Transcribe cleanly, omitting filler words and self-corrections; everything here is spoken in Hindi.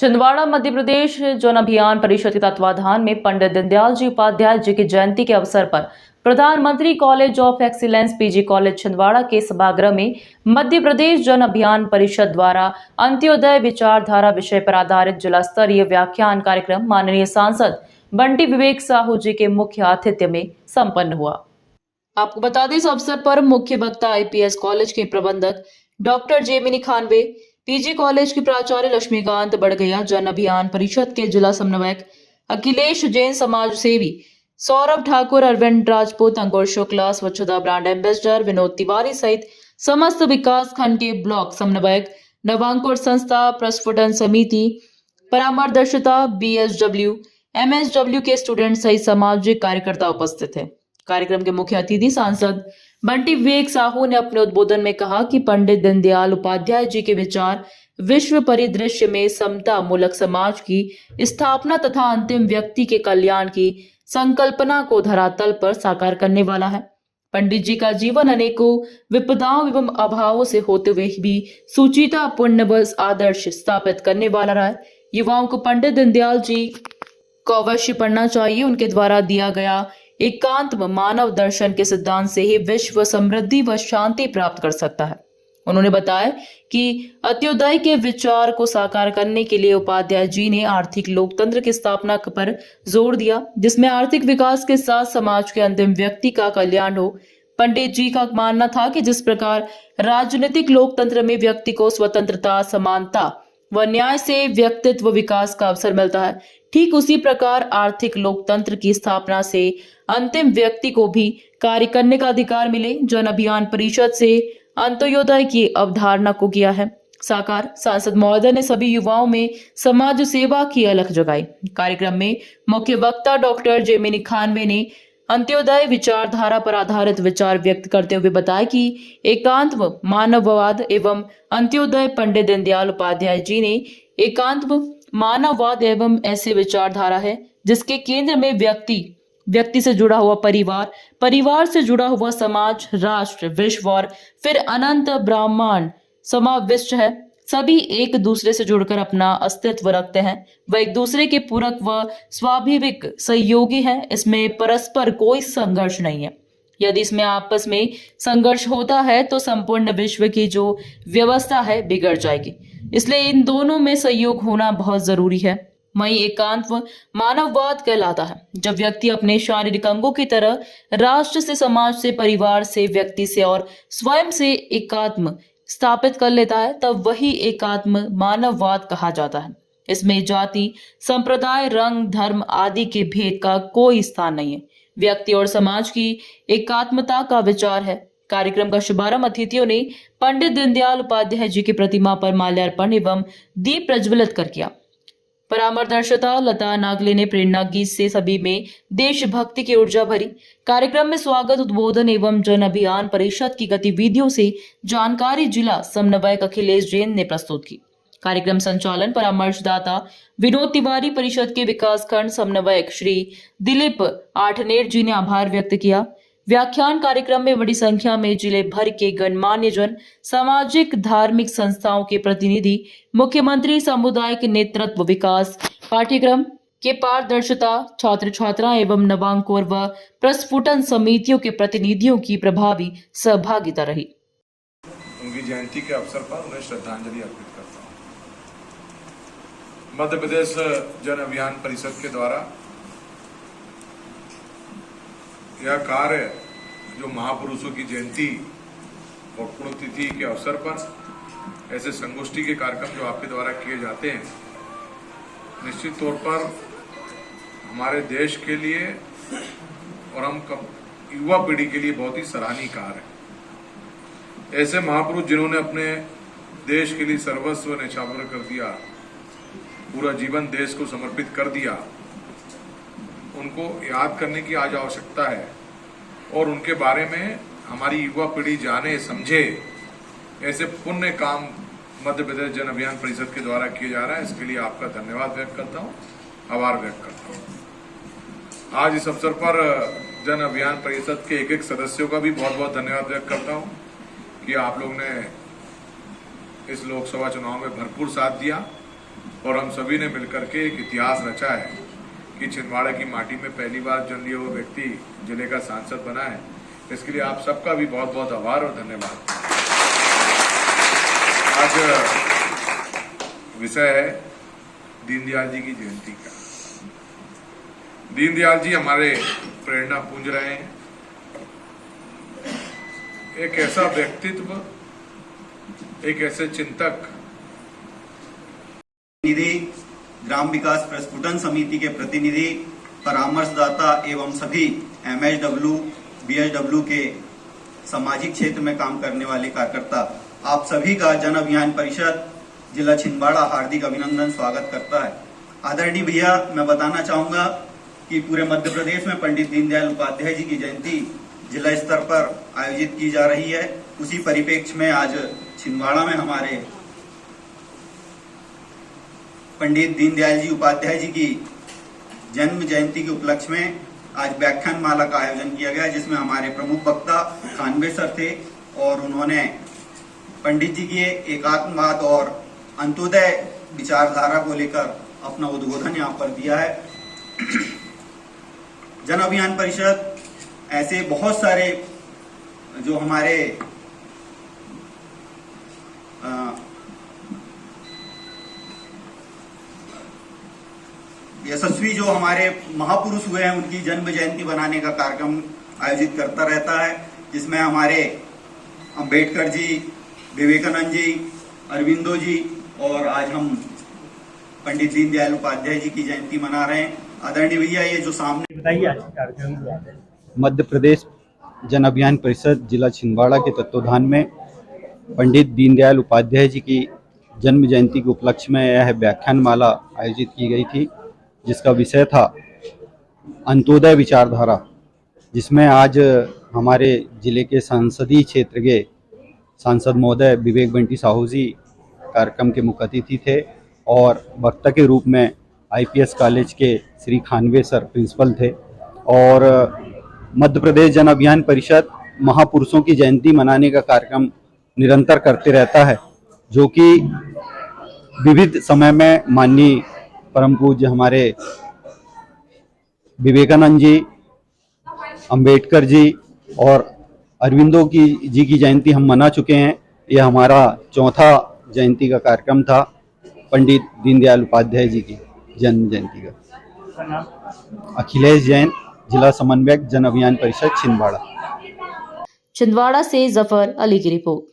छिंदवाड़ा मध्य प्रदेश जन अभियान परिषद के तत्वाधान में पंडित दीनदयाल जी उपाध्याय जी की जयंती के अवसर पर प्रधानमंत्री college of excellence PG college Chhindwara के सभागृह में मध्य प्रदेश जन अभियान परिषद द्वारा अंत्योदय विचारधारा विषय पर आधारित जिला स्तरीय व्याख्यान कार्यक्रम माननीय सांसद बंटी विवेक साहू जी के मुख्य आतिथ्य में संपन्न हुआ। आपको बता दें, इस अवसर पर मुख्य वक्ता आईपीएस कॉलेज के प्रबंधक डॉक्टर जेमिनी खानवे, पीजी कॉलेज की प्राचार्य लक्ष्मीकांत बड़गैया, जन अभियान परिषद के जिला समन्वयक अखिलेश जैन, समाज सेवी सौरभ ठाकुर, अरविंद राजपूत, अंकुर शुक्ला, स्वच्छता ब्रांड एम्बेसडर विनोद तिवारी सहित समस्त विकास खंड के ब्लॉक समन्वयक, नवांकुर संस्था, प्रस्फुटन समिति, परामर्शदाता, बीएसडब्ल्यू, एमएसडब्ल्यू के स्टूडेंट सहित सामाजिक कार्यकर्ता उपस्थित थे। कार्यक्रम के मुख्य अतिथि सांसद बंटी विवेक साहू ने अपने उद्बोधन में कहा कि पंडित दीनदयाल उपाध्याय जी के विचार विश्व परिदृश्य में समता मूलक समाज की स्थापना तथा अंतिम व्यक्ति के कल्याण की संकल्पना को धरातल पर साकार करने वाला है। पंडित जी का जीवन अनेकों विपदाओं एवं अभावों से होते हुए भी सुचिता पुण्य व आदर्श स्थापित करने वाला रहा है। युवाओं को पंडित दीनदयाल जी को अवश्य पढ़ना चाहिए। उनके द्वारा दिया गया एकांत मानव दर्शन के सिद्धांत से ही विश्व समृद्धि व शांति प्राप्त कर सकता है। उन्होंने बताया कि अंत्योदय के विचार को साकार करने के लिए उपाध्याय जी ने आर्थिक लोकतंत्र की स्थापना पर जोर दिया, जिसमें आर्थिक विकास के साथ समाज के अंतिम व्यक्ति का कल्याण हो। पंडित जी का मानना था कि जिस प्रकार राजनीतिक लोकतंत्र में व्यक्ति को स्वतंत्रता, समानता व न्याय से व्यक्तित्व विकास का अवसर मिलता है, ठीक उसी प्रकार आर्थिक लोकतंत्र की स्थापना से अंतिम व्यक्ति को भी कार्य करने का अधिकार मिले। जन अभियान परिषद से अंत्योदय की अवधारणा को किया है साकार। सांसद महोदय ने सभी युवाओं में समाज सेवा की अलख जगाई। कार्यक्रम में मुख्य वक्ता डॉक्टर जेमिनी खानवे ने अंत्योदय विचारधारा पर आधारित विचार व्यक्त करते हुए बताया कि एकांत मानववाद एवं अंत्योदय पंडित दीनदयाल उपाध्याय जी ने एकांत मानववाद एवं ऐसे विचारधारा है जिसके केंद्र में व्यक्ति से जुड़ा हुआ परिवार, परिवार से जुड़ा हुआ समाज, राष्ट्र, विश्व और फिर अनंत ब्रह्मांड समाविष्ट है। सभी एक दूसरे से जुड़कर अपना अस्तित्व रखते हैं। वह एक दूसरे के पूरक व स्वाभाविक सहयोगी हैं। इसमें परस्पर कोई संघर्ष नहीं है। यदि इसमें आपस में संघर्ष होता है तो संपूर्ण विश्व की जो व्यवस्था है बिगड़ जाएगी। इसलिए इन दोनों में सहयोग होना बहुत जरूरी है। वही एकांत मानववाद कहलाता है। जब व्यक्ति अपने शारीरिक अंगों की तरह राष्ट्र से, समाज से, परिवार से, व्यक्ति से और स्वयं से एकात्म स्थापित कर लेता है, तब वही एकात्म मानववाद कहा जाता है। इसमें जाति, संप्रदाय, रंग, धर्म आदि के भेद का कोई स्थान नहीं है। व्यक्ति और समाज की एकात्मता का विचार है। कार्यक्रम का शुभारंभ अतिथियों ने पंडित दीनदयाल उपाध्याय जी की प्रतिमा पर माल्यार्पण एवं दीप प्रज्वलित कर किया। परामर्शदाता लता नागले ने प्रेरणा गीत से सभी में देशभक्ति की ऊर्जा भरी। कार्यक्रम में स्वागत, उद्बोधन एवं जन अभियान परिषद की गतिविधियों से जानकारी जिला समन्वयक अखिलेश जैन ने प्रस्तुत की। कार्यक्रम संचालन परामर्शदाता विनोद तिवारी, परिषद के विकास खंड समन्वयक श्री दिलीप आठनेर जी ने आभार व्यक्त किया। व्याख्यान कार्यक्रम में बड़ी संख्या में जिले भर के गणमान्य जन, सामाजिक धार्मिक संस्थाओं के प्रतिनिधि, मुख्यमंत्री सामुदायिक नेतृत्व विकास पाठ्यक्रम के पारदर्शिता, छात्र छात्रा एवं नवांकुर व प्रस्फुटन समितियों के प्रतिनिधियों की प्रभावी सहभागिता रही। उनकी जयंती के अवसर पर उन्हें श्रद्धांजलि अर्पित करता हूँ। मध्य प्रदेश जन अभियान परिषद के द्वारा यह कार्य जो महापुरुषों की जयंती और पुण्यतिथि के अवसर पर ऐसे संगोष्ठी के कार्यक्रम जो आपके द्वारा किए जाते हैं, निश्चित तौर पर हमारे देश के लिए और हम युवा पीढ़ी के लिए बहुत ही सराहनीय कार्य है। ऐसे महापुरुष जिन्होंने अपने देश के लिए सर्वस्व न्यौछावर कर दिया, पूरा जीवन देश को समर्पित कर दिया, उनको याद करने की आज आवश्यकता है और उनके बारे में हमारी युवा पीढ़ी जाने समझे। ऐसे पुण्य काम मध्य प्रदेश जन अभियान परिषद के द्वारा किए जा रहा है। इसके लिए आपका धन्यवाद व्यक्त करता हूँ, आभार व्यक्त करता हूँ। आज इस अवसर पर जन अभियान परिषद के एक सदस्यों का भी बहुत बहुत धन्यवाद व्यक्त करता हूँ कि आप लोग ने इस लोकसभा चुनाव में भरपूर साथ दिया और हम सभी ने मिलकर के एक इतिहास रचा है कि छिंदवाड़ा की माटी में पहली बार जन्म लिया हुआ व्यक्ति जिले का सांसद बना है। इसके लिए आप सबका भी बहुत बहुत आभार और धन्यवाद। आज विषय है दीनदयाल जी की जयंती का। दीनदयाल जी हमारे प्रेरणा पुंज रहे हैं। एक ऐसा व्यक्तित्व, एक ऐसे चिंतक, निधि, ग्राम विकास प्रस्फुटन समिति के प्रतिनिधि, परामर्शदाता एवं सभी MSW, BSW के सामाजिक क्षेत्र में काम करने वाले कार्यकर्ता, आप सभी का जन अभियान परिषद जिला छिंदवाड़ा हार्दिक अभिनंदन स्वागत करता है। आदरणीय भैया, मैं बताना चाहूंगा कि पूरे मध्य प्रदेश में पंडित दीनदयाल उपाध्याय जी की जयंती जिला स्तर पर आयोजित की जा रही है। उसी परिप्रेक्ष्य में आज छिंदवाड़ा में हमारे पंडित दीनदयाल जी उपाध्याय जी की जन्म जयंती के उपलक्ष्य में आज व्याख्यान माला का आयोजन किया गया, जिसमें हमारे प्रमुख वक्ता खानवे सर थे और उन्होंने पंडित जी की एकात्मवाद और अंत्योदय विचारधारा को लेकर अपना उद्बोधन यहाँ पर दिया है। जन अभियान परिषद ऐसे बहुत सारे जो हमारे यशस्वी जो हमारे महापुरुष हुए हैं उनकी जन्म जयंती बनाने का कार्यक्रम आयोजित करता रहता है, जिसमें हमारे अंबेडकर जी, विवेकानंद जी, अरविंदो जी और आज हम पंडित दीनदयाल उपाध्याय जी की जयंती मना रहे हैं। आदरणीय भैया, ये जो सामने बताइए आज के कार्यक्रम के बारे में। मध्य प्रदेश जन अभियान परिषद जिला छिंदवाड़ा के तत्वाधान में पंडित दीनदयाल उपाध्याय जी की जन्म जयंती के उपलक्ष्य में यह व्याख्यान माला आयोजित की गई थी, जिसका विषय था अंत्योदय विचारधारा, जिसमें आज हमारे जिले के संसदीय क्षेत्र के सांसद महोदय विवेक बंटी साहू जी कार्यक्रम के मुख्य अतिथि थे और वक्ता के रूप में IPS कॉलेज के श्री खानवे सर प्रिंसिपल थे। और मध्य प्रदेश जन अभियान परिषद महापुरुषों की जयंती मनाने का कार्यक्रम निरंतर करते रहता है, जो कि विविध समय में माननीय परम पूज्य हमारे विवेकानंद जी, अंबेडकर जी और अरविंदो जी की जयंती हम मना चुके हैं। यह हमारा चौथा जयंती का कार्यक्रम था पंडित दीनदयाल उपाध्याय जी की जन्म जयंती का। अखिलेश जैन, जिला समन्वयक जन अभियान परिषद छिंदवाड़ा। छिंदवाड़ा से जफर अली की रिपोर्ट।